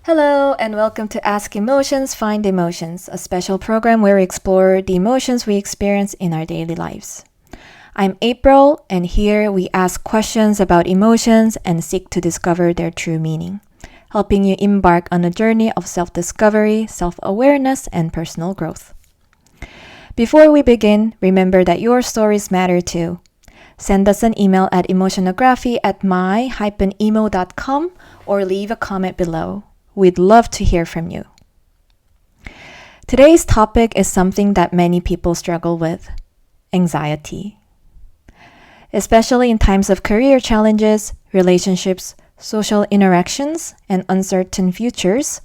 Hello, and welcome to Ask Emotions, Find Emotions, a special program where we explore the emotions we experience in our daily lives. I'm April, and here we ask questions about emotions and seek to discover their true meaning, helping you embark on a journey of self-discovery, self-awareness, and personal growth. Before we begin, remember that your stories matter too. Send us an email at emotionography@my-emo.com or leave a comment below. We'd love to hear from you. Today's topic is something that many people struggle with: anxiety. Especially in times of career challenges, relationships, social interactions, and uncertain futures,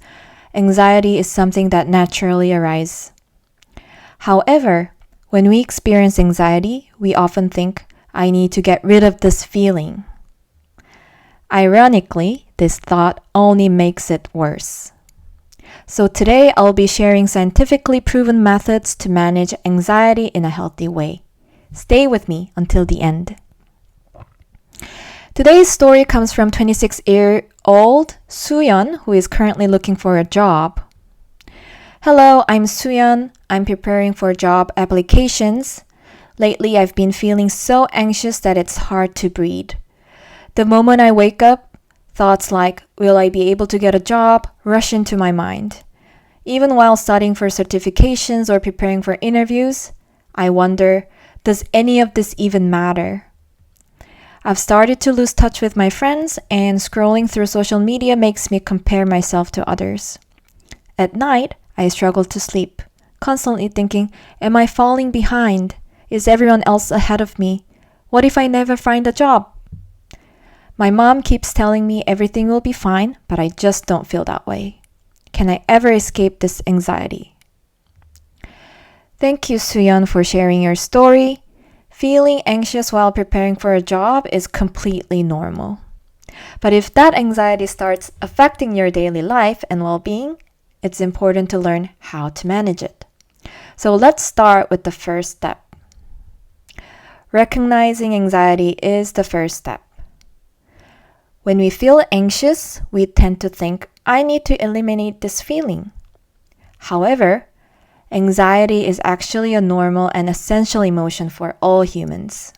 anxiety is something that naturally arises. However, when we experience anxiety, we often think, I need to get rid of this feeling. Ironically, this thought only makes it worse. So today, I'll be sharing scientifically proven methods to manage anxiety in a healthy way. Stay with me until the end. Today's story comes from 26-year-old Suyeon, who is currently looking for a job. Hello, I'm Suyeon. I'm preparing for job applications. Lately, I've been feeling so anxious that it's hard to breathe. The moment I wake up, thoughts like, will I be able to get a job, rush into my mind. Even while studying for certifications or preparing for interviews, I wonder, does any of this even matter? I've started to lose touch with my friends, and scrolling through social media makes me compare myself to others. At night, I struggle to sleep, constantly thinking, am I falling behind? Is everyone else ahead of me? What if I never find a job? My mom keeps telling me everything will be fine, but I just don't feel that way. Can I ever escape this anxiety? Thank you, Suyeon, for sharing your story. Feeling anxious while preparing for a job is completely normal. But if that anxiety starts affecting your daily life and well-being, it's important to learn how to manage it. So let's start with the first step. Recognizing anxiety is the first step. When we feel anxious, we tend to think, I need to eliminate this feeling. However, anxiety is actually a normal and essential emotion for all humans.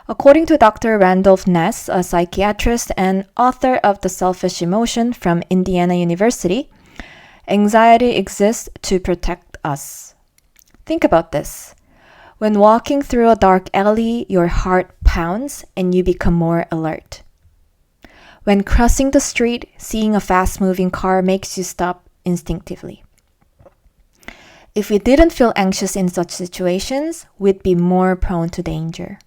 According to Dr. Randolph Ness, a psychiatrist and author of The Selfish Emotion from Indiana University, anxiety exists to protect us. Think about this. When walking through a dark alley, your heart pounds and you become more alert. When crossing the street, seeing a fast-moving car makes you stop instinctively. If we didn't feel anxious in such situations, we'd be more prone to danger.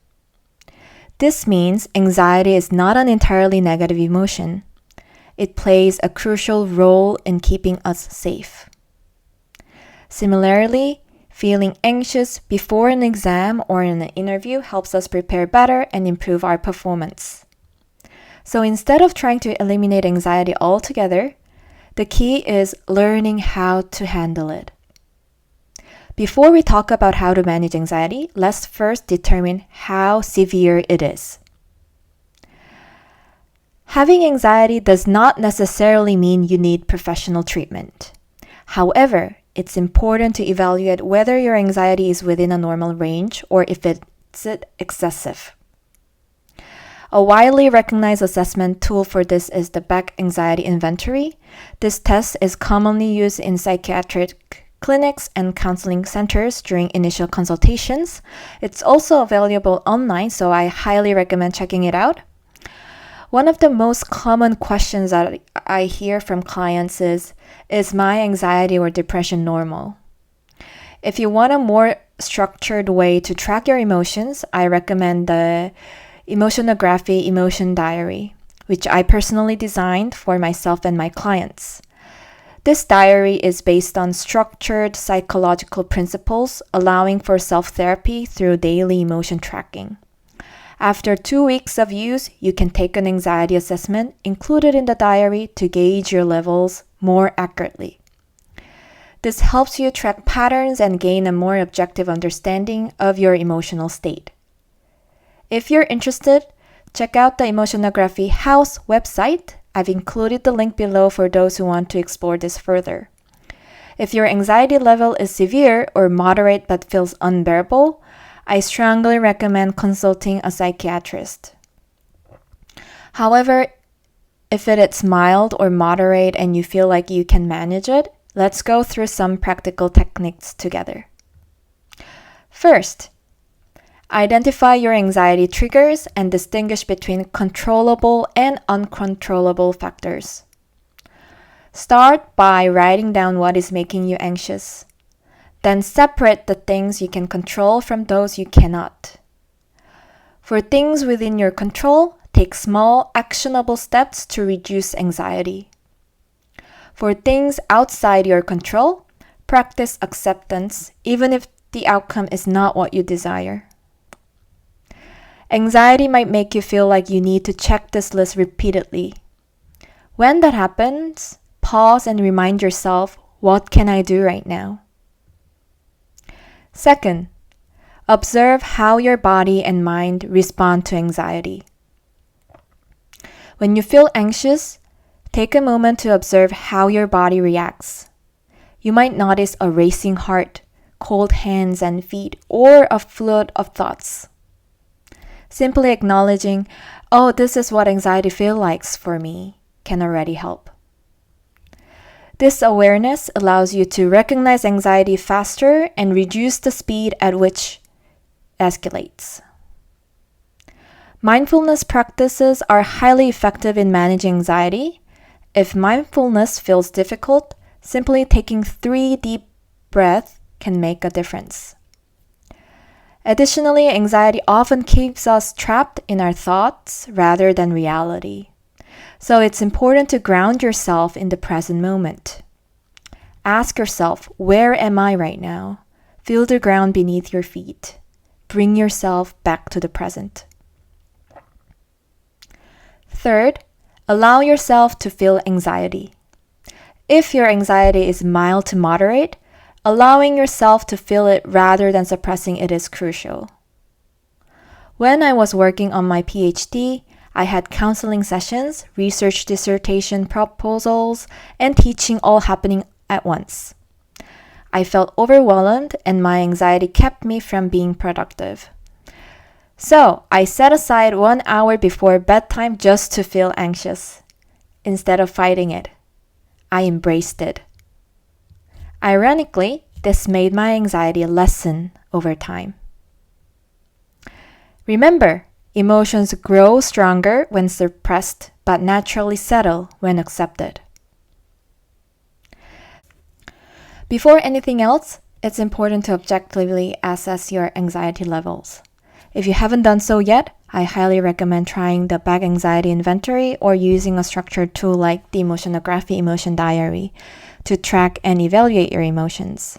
This means anxiety is not an entirely negative emotion. It plays a crucial role in keeping us safe. Similarly, feeling anxious before an exam or an interview helps us prepare better and improve our performance. So instead of trying to eliminate anxiety altogether, the key is learning how to handle it. Before we talk about how to manage anxiety, let's first determine how severe it is. Having anxiety does not necessarily mean you need professional treatment. However, it's important to evaluate whether your anxiety is within a normal range or if it's excessive. A widely recognized assessment tool for this is the Beck Anxiety Inventory. This test is commonly used in psychiatric clinics and counseling centers during initial consultations. It's also available online, so I highly recommend checking it out. One of the most common questions that I hear from clients is my anxiety or depression normal? If you want a more structured way to track your emotions, I recommend the Emotionography Emotion Diary, which I personally designed for myself and my clients. This diary is based on structured psychological principles, allowing for self-therapy through daily emotion tracking. After 2 weeks of use, you can take an anxiety assessment included in the diary to gauge your levels more accurately. This helps you track patterns and gain a more objective understanding of your emotional state. If you're interested, check out the Emotionography House website I've included the link below for those who want to explore this further. If your anxiety level is severe or moderate but feels unbearable, I strongly recommend consulting a psychiatrist. However, if it is mild or moderate and you feel like you can manage it, let's go through some practical techniques together. First, identify your anxiety triggers and distinguish between controllable and uncontrollable factors. Start by writing down what is making you anxious. Then separate the things you can control from those you cannot. For things within your control, take small, actionable steps to reduce anxiety. For things outside your control, practice acceptance, even if the outcome is not what you desire. Anxiety might make you feel like you need to check this list repeatedly. When that happens, pause and remind yourself, what can I do right now? Second, observe how your body and mind respond to anxiety. When you feel anxious, take a moment to observe how your body reacts. You might notice a racing heart, cold hands and feet, or a flood of thoughts. Simply acknowledging, oh, this is what anxiety feels like for me, can already help. This awareness allows you to recognize anxiety faster and reduce the speed at which it escalates. Mindfulness practices are highly effective in managing anxiety. If mindfulness feels difficult, simply taking 3 deep breaths can make a difference. Additionally, anxiety often keeps us trapped in our thoughts rather than reality. So it's important to ground yourself in the present moment. Ask yourself, where am I right now? Feel the ground beneath your feet. Bring yourself back to the present. Third, allow yourself to feel anxiety. If your anxiety is mild to moderate, allowing yourself to feel it rather than suppressing it is crucial. When I was working on my PhD, I had counseling sessions, research dissertation proposals, and teaching all happening at once. I felt overwhelmed and my anxiety kept me from being productive. So I set aside 1 hour before bedtime just to feel anxious. Instead of fighting it, I embraced it. Ironically, this made my anxiety lessen over time. Remember, emotions grow stronger when suppressed, but naturally settle when accepted. Before anything else, it's important to objectively assess your anxiety levels. If you haven't done so yet, I highly recommend trying the Beck Anxiety Inventory or using a structured tool like the Emotionography Emotion Diary to track and evaluate your emotions.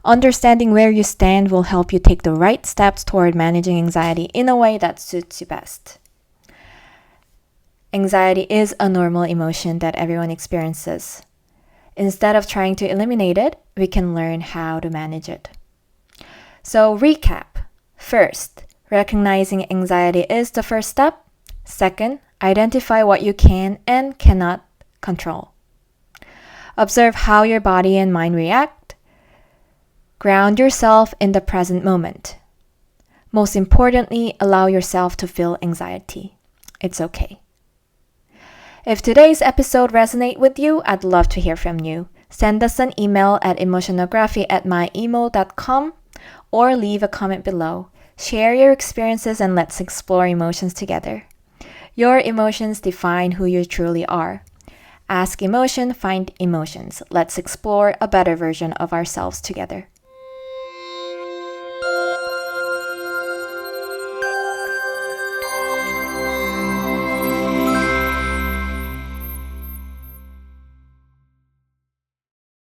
Understanding where you stand will help you take the right steps toward managing anxiety in a way that suits you best. Anxiety is a normal emotion that everyone experiences. Instead of trying to eliminate it, we can learn how to manage it. So, recap. First, recognizing anxiety is the first step. Second, identify what you can and cannot control. Observe how your body and mind react. Ground yourself in the present moment. Most importantly, allow yourself to feel anxiety. It's okay. If today's episode resonates with you, I'd love to hear from you. Send us an email at emotionography@myemo.com or leave a comment below. Share your experiences and let's explore emotions together. Your emotions define who you truly are. Ask emotion, find emotions. Let's explore a better version of ourselves together.